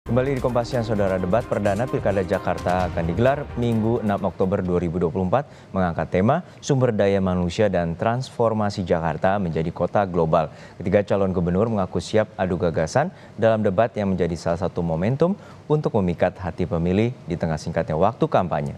Kembali di Kompas Siang, Saudara. Debat perdana Pilkada Jakarta akan digelar Minggu 6 Oktober 2024 mengangkat tema sumber daya manusia dan transformasi Jakarta menjadi kota global. Ketiga calon gubernur mengaku siap adu gagasan dalam debat yang menjadi salah satu momentum untuk memikat hati pemilih di tengah singkatnya waktu kampanye.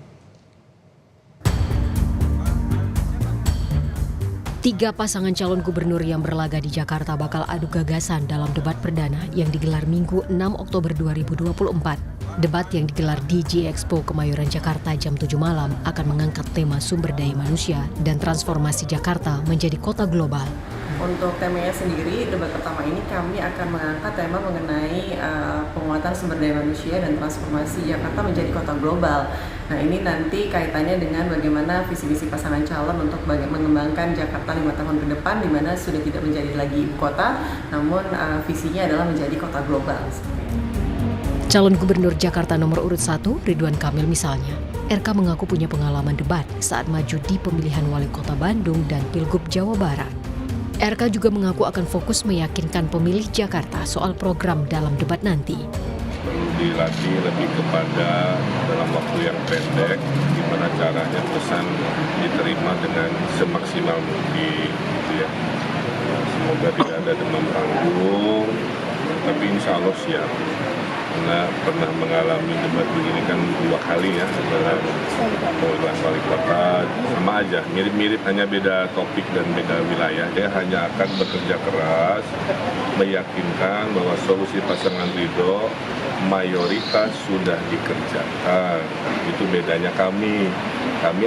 Tiga pasangan calon gubernur yang berlaga di Jakarta bakal adu gagasan dalam debat perdana yang digelar Minggu 6 Oktober 2024. Debat yang digelar di G-Expo Kemayoran Jakarta jam 7 malam akan mengangkat tema sumber daya manusia dan transformasi Jakarta menjadi kota global. Untuk temanya sendiri, debat pertama ini kami akan mengangkat tema mengenai penguatan sumber daya manusia dan transformasi Jakarta menjadi kota global. Nah, ini nanti kaitannya dengan bagaimana visi-visi pasangan calon untuk mengembangkan Jakarta 5 tahun ke depan, di mana sudah tidak menjadi lagi ibu kota, namun visinya adalah menjadi kota global. Calon gubernur Jakarta nomor urut 1, Ridwan Kamil misalnya, RK mengaku punya pengalaman debat saat maju di pemilihan wali kota Bandung dan Pilgub Jawa Barat. RK juga mengaku akan fokus meyakinkan pemilih Jakarta soal program dalam debat nanti. Perlu dilatih lebih kepada dalam waktu yang pendek, gimana caranya pesan diterima dengan semaksimal mungkin. Gitu ya. Semoga tidak ada demam panggung, tapi insya Allah siap. Karena pernah mengalami debat begini kan 2 kali ya, adalah pemilihan wali kota, sama aja, mirip-mirip, hanya beda topik dan beda wilayah. Dia hanya akan bekerja keras, meyakinkan bahwa solusi pasangan Ridho mayoritas sudah dikerjakan. Itu bedanya kami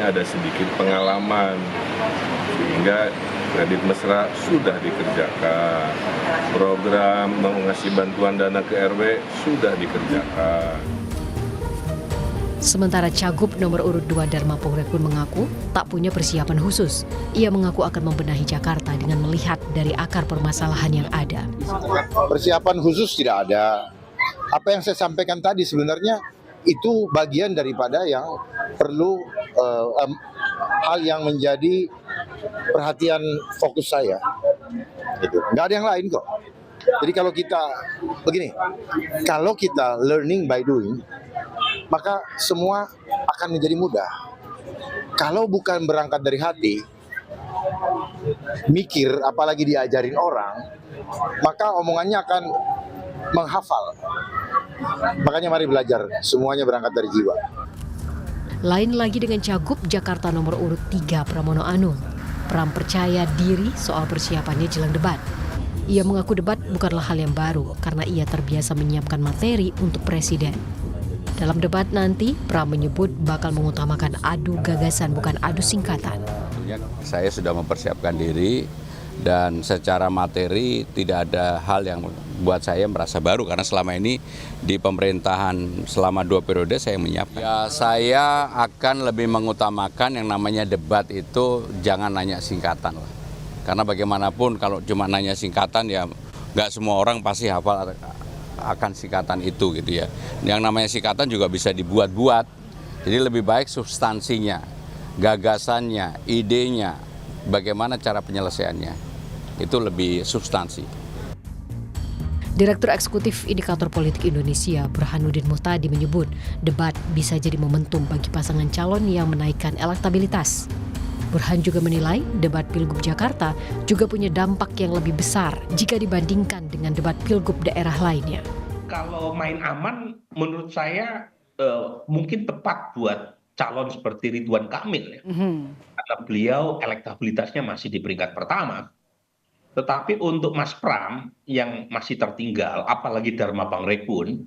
ada sedikit pengalaman, sehingga kredit mesra sudah dikerjakan, program mengasih bantuan dana ke RW sudah dikerjakan. Sementara Cagup nomor urut 2 Dharma Pongrekun mengaku tak punya persiapan khusus. Ia mengaku akan membenahi Jakarta dengan melihat dari akar permasalahan yang ada. Persiapan khusus tidak ada. Apa yang saya sampaikan tadi sebenarnya itu bagian daripada yang perlu hal yang menjadi perhatian fokus saya. Gitu. Nggak ada yang lain kok. Jadi kalau kita learning by doing, maka semua akan menjadi mudah. Kalau bukan berangkat dari hati, mikir apalagi diajarin orang, maka omongannya akan menghafal. Makanya mari belajar, semuanya berangkat dari jiwa. Lain lagi dengan Cagup Jakarta nomor urut 3 Pramono Anung. Pram percaya diri soal persiapannya jelang debat. Ia mengaku debat bukanlah hal yang baru karena ia terbiasa menyiapkan materi untuk presiden. Dalam debat nanti, Pram menyebut bakal mengutamakan adu gagasan bukan adu singkatan. Saya sudah mempersiapkan diri dan secara materi tidak ada hal yang buat saya merasa baru karena selama ini di pemerintahan selama 2 periode saya menyiapkan. Ya, saya akan lebih mengutamakan yang namanya debat itu jangan nanya singkatan lah. Karena bagaimanapun kalau cuma nanya singkatan ya nggak semua orang pasti hafal akan singkatan itu gitu ya. Yang namanya singkatan juga bisa dibuat-buat. Jadi lebih baik substansinya, gagasannya, idenya, bagaimana cara penyelesaiannya. Itu lebih substansi. Direktur Eksekutif Indikator Politik Indonesia, Burhanuddin Muhtadi menyebut debat bisa jadi momentum bagi pasangan calon yang menaikkan elektabilitas. Burhan juga menilai debat Pilgub Jakarta juga punya dampak yang lebih besar jika dibandingkan dengan debat Pilgub daerah lainnya. Kalau main aman, menurut saya mungkin tepat buat calon seperti Ridwan Kamil ya. Karena beliau elektabilitasnya masih di peringkat pertama. Tetapi untuk Mas Pram yang masih tertinggal, apalagi Dharma Pongrekun,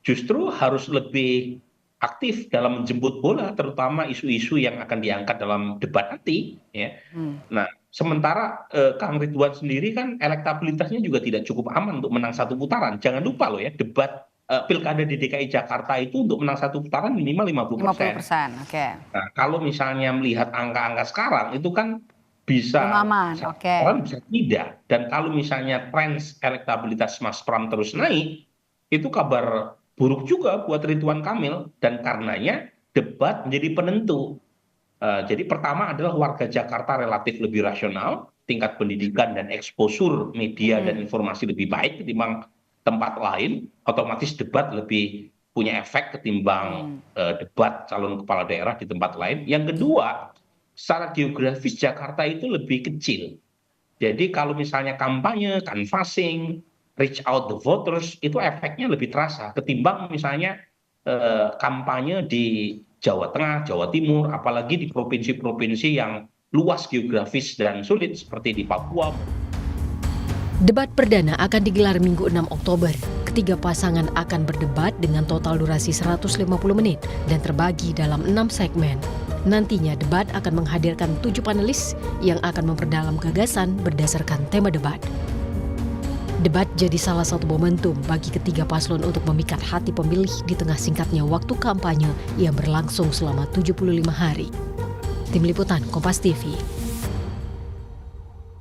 justru harus lebih aktif dalam menjemput bola, terutama isu-isu yang akan diangkat dalam debat nanti. Ya. Nah, sementara Kang Ridwan sendiri kan elektabilitasnya juga tidak cukup aman untuk menang 1 putaran. Jangan lupa loh ya, debat pilkada di DKI Jakarta itu untuk menang 1 putaran minimal 50%. 50%, oke. Nah, kalau misalnya melihat angka-angka sekarang itu kan bisa orang bisa tidak. Dan kalau misalnya tren elektabilitas Mas Pram terus naik, itu kabar buruk juga buat Ridwan Kamil. Dan karenanya debat menjadi penentu. Jadi pertama adalah warga Jakarta relatif lebih rasional, tingkat pendidikan dan eksposur media dan informasi lebih baik ketimbang tempat lain, otomatis debat lebih punya efek ketimbang debat calon kepala daerah di tempat lain. Yang kedua, secara geografis Jakarta itu lebih kecil. Jadi kalau misalnya kampanye, canvassing, reach out the voters, itu efeknya lebih terasa ketimbang misalnya kampanye di Jawa Tengah, Jawa Timur, apalagi di provinsi-provinsi yang luas geografis dan sulit seperti di Papua. Debat perdana akan digelar Minggu 6 Oktober. Ketiga pasangan akan berdebat dengan total durasi 150 menit dan terbagi dalam 6 segmen. Nantinya debat akan menghadirkan 7 panelis yang akan memperdalam gagasan berdasarkan tema debat. Debat jadi salah satu momentum bagi ketiga paslon untuk memikat hati pemilih di tengah singkatnya waktu kampanye yang berlangsung selama 75 hari. Tim Liputan Kompas TV.